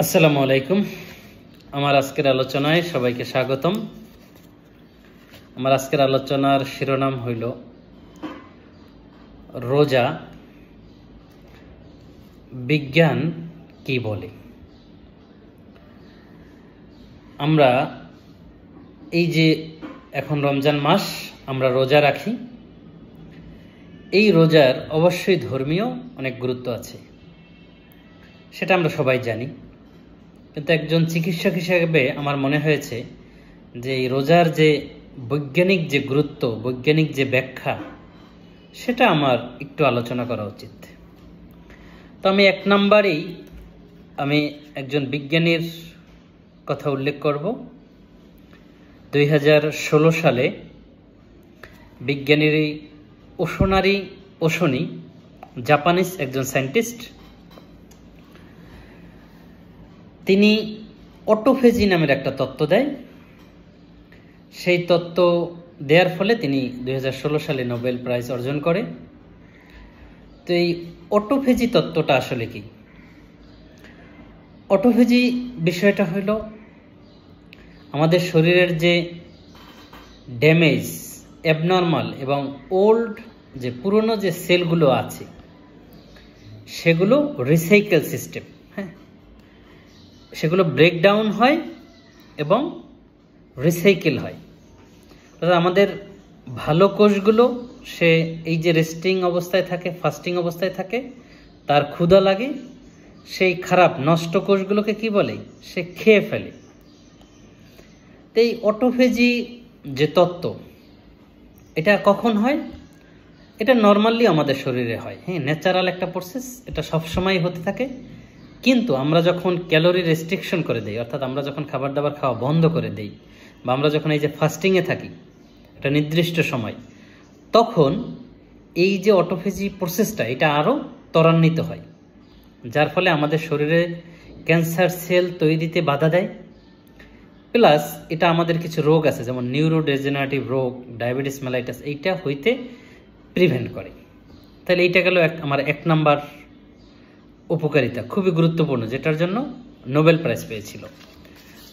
আসসালামু আলাইকুম। আমার আজকের আলোচনায় সবাইকে স্বাগতম। আমার আজকের আলোচনার শিরোনাম হইল রোজা বিজ্ঞান কি বলে। আমরা এই যে এখন রমজান মাস আমরা রোজা রাখি, এই রোজার অবশ্যই ধর্মীয় অনেক গুরুত্ব আছে, সেটা আমরা সবাই জানি। কিন্তু একজন চিকিৎসক হিসেবে আমার মনে হয়েছে যে এই রোজার যে বৈজ্ঞানিক যে গুরুত্ব, বৈজ্ঞানিক যে ব্যাখ্যা, সেটা আমার একটু আলোচনা করা উচিত। তো আমি এক নম্বরেই একজন বিজ্ঞানীর কথা উল্লেখ করব। 2016 সালে বিজ্ঞানীর ওশনি, জাপানিজ একজন সায়েন্টিস্ট, তিনি অটোফেজি নামের একটা তত্ত্ব দেয়। সেই তত্ত্ব দেওয়ার ফলে তিনি 2016 সালে নোবেল প্রাইজ অর্জন করে। তো এই অটোফেজি তত্ত্বটা আসলে কি? অটোফেজি বিষয়টা হলো আমাদের শরীরের যে ড্যামেজ, অ্যাবনর্মাল এবং ওল্ড যে পুরনো যে সেলগুলো আছে, সেগুলো রিসাইকেল সিস্টেম, সেগুলো ব্রেকডাউন হয় এবং রিসাইকেল হয়। অর্থাৎ আমাদের ভালো কোষগুলো সে এই যে রেস্টিং অবস্থায় থাকে, ফাস্টিং অবস্থায় থাকে, তার ক্ষুধা লাগে, সেই খারাপ নষ্ট কোষগুলোকে কি বলে, সে খেয়ে ফেলে। তো এই অটোফেজি যে তত্ত্ব, এটা কখন হয়? এটা নর্মালি আমাদের শরীরে হয়, ন্যাচারাল একটা প্রসেস, এটা সবসময় হতে থাকে। কিন্তু আমরা যখন ক্যালোরি রেস্ট্রিকশন করে দেই, অর্থাৎ আমরা যখন খাবার দাবার খাওয়া বন্ধ করে দেই, বা আমরা যখন এই যে ফাস্টিংয়ে থাকি একটা নির্দিষ্ট সময়, তখন এই যে অটোফেজি প্রসেসটা এটা আরও ত্বরান্বিত হয়, যার ফলে আমাদের শরীরে ক্যান্সার সেল তৈরিতে বাধা দেয়। প্লাস এটা আমাদের কিছু রোগ আছে, যেমন নিউরোডেজেনারেটিভ রোগ, ডায়াবেটিস মেলাইটাস, এইটা হইতে প্রিভেন্ট করে। তাহলে এইটা গেল আমার এক নাম্বার উপকারিতা, খুবই গুরুত্বপূর্ণ, যেটার জন্য নোবেল প্রাইজ পেয়েছিল।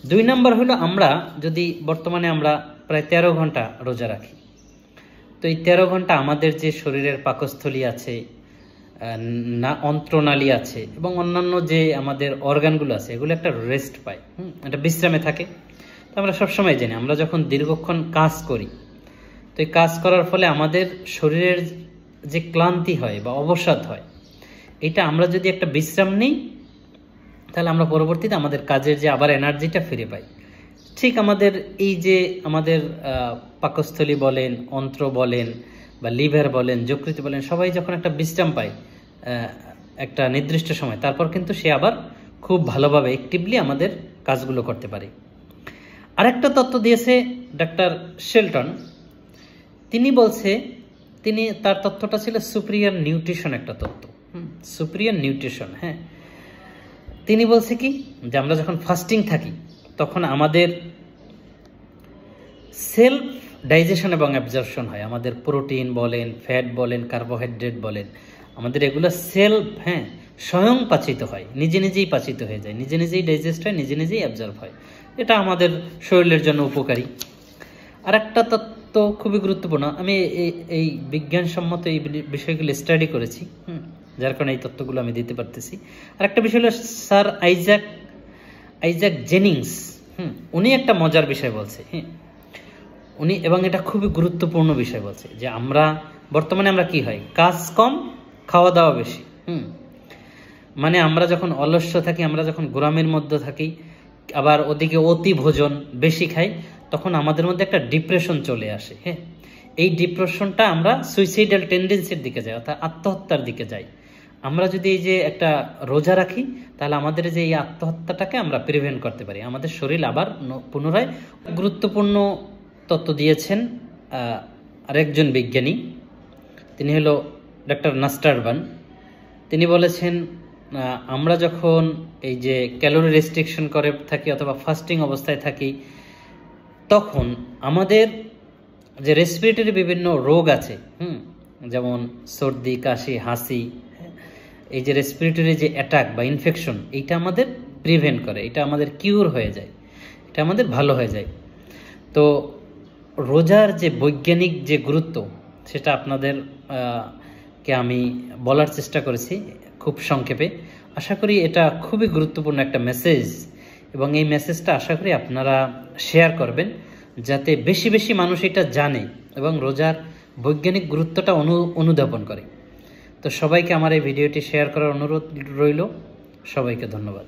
2 নাম্বার হলো আমরা যদি বর্তমানে আমরা প্রায় 13 ঘন্টা রোজা রাখি, তো এই 13 ঘন্টা আমাদের যে শরীরের পাকস্থলী আছে, অন্ত্রনালী আছে এবং অন্যান্য যে আমাদের অর্গানগুলো আছে, এগুলো একটা রেস্ট পায়, একটা বিশ্রামে থাকে। তো আমরা সবসময় জানি আমরা যখন দীর্ঘক্ষণ কাজ করি, তো এই কাজ করার ফলে আমাদের শরীরের যে ক্লান্তি হয় বা অবসাদ হয়, এটা আমরা যদি একটা বিশ্রাম নিই, তাহলে আমরা পরবর্তীতে আমাদের কাজের যে আবার এনার্জিটা ফিরে পাই। ঠিক আমাদের এই যে আমাদের পাকস্থলী বলেন, অন্ত্র বলেন বা লিভার বলেন, যকৃৎ বলেন, সবাই যখন একটা বিশ্রাম পায় একটা নির্দিষ্ট সময়, তারপর কিন্তু সে আবার খুব ভালোভাবে অ্যাক্টিভলি আমাদের কাজগুলো করতে পারে। আরেকটা তত্ত্ব দিয়েছে ডাক্তার শেলটন। তার তত্ত্বটা ছিল সুপিরিয়র নিউট্রিশন একটা তত্ত্ব, সুপিরিয়র নিউট্রিশন। তিনি বলছে কি, যে আমরা যখন ফাস্টিং থাকি তখন আমাদের সেলফ ডাইজেশন এবং অ্যাবজর্পশন হয়। আমাদের প্রোটিন বলেন, ফ্যাট বলেন, কার্বোহাইড্রেট বলেন, আমাদের এগুলো সেলফ স্বয়ং পাচিত হয়, নিজে নিজেই পাচিত হয়ে যায়, নিজে নিজেই ডাইজেস্ট হয়, নিজে নিজেই অ্যাবজর্ব হয়। এটা আমাদের শরীরের জন্য উপকারী। আর একটা তত্ত্ব খুবই গুরুত্বপূর্ণ, আমি এই বিজ্ঞানসম্মত এই বিষয়গুলো স্টাডি করেছি, যার কারণে এই তত্ত্বগুলো আমি দিতে পারতেছি। আর একটা বিষয় হলো স্যার আইজাক জেনিংস, উনি একটা মজার বিষয় বলছে, উনি, এবং এটা খুবই গুরুত্বপূর্ণ বিষয় বলছে, যে আমরা বর্তমানে আমরা কি হয়, কাজ কম, খাওয়া দাওয়া বেশি। মানে আমরা যখন অলস্য থাকি, আমরা যখন গোরামের মধ্যে থাকি, আবার ওদিকে অতি ভোজন বেশি খাই, তখন আমাদের মধ্যে একটা ডিপ্রেশন চলে আসে। এই ডিপ্রেশনটা আমরা সুইসাইডাল টেন্ডেন্সির দিকে যাই, অর্থাৎ আত্মহত্যার দিকে যাই। আমরা যদি এই যে একটা রোজা রাখি, তাহলে আমাদের যে এই আত্মহত্যাটাকে আমরা প্রিভেন্ট করতে পারি, আমাদের শরীর আবার পুনরায়। গুরুত্বপূর্ণ তত্ত্ব দিয়েছেন আরেকজন বিজ্ঞানী, তিনি হলো ডক্টর নাস্টারবান। তিনি বলেছেন আমরা যখন এই যে ক্যালোরি রেস্ট্রিকশন করে থাকি অথবা ফাস্টিং অবস্থায় থাকি, তখন আমাদের যে রেসপিরেটরি বিভিন্ন রোগ আছে, যেমন সর্দি, কাশি, হাসি, এই যে রেসপিরেটরি যে অ্যাটাক বা ইনফেকশন, এইটা আমাদের প্রিভেন্ট করে, এটা আমাদের কিউর হয়ে যায়, এটা আমাদের ভালো হয়ে যায়। তো রোজার যে বৈজ্ঞানিক যে গুরুত্ব, সেটা আপনাদের কে আমি বলার চেষ্টা করেছি খুব সংক্ষেপে। আশা করি এটা খুবই গুরুত্বপূর্ণ একটা মেসেজ, এবং এই মেসেজটা আশা করি আপনারা শেয়ার করবেন, যাতে বেশি বেশি মানুষ এটা জানে এবং রোজার বৈজ্ঞানিক গুরুত্বটা অনুধাবন করে। তো সবাইকে আমার এই ভিডিওটি শেয়ার করার অনুরোধ রইল। সবাইকে ধন্যবাদ।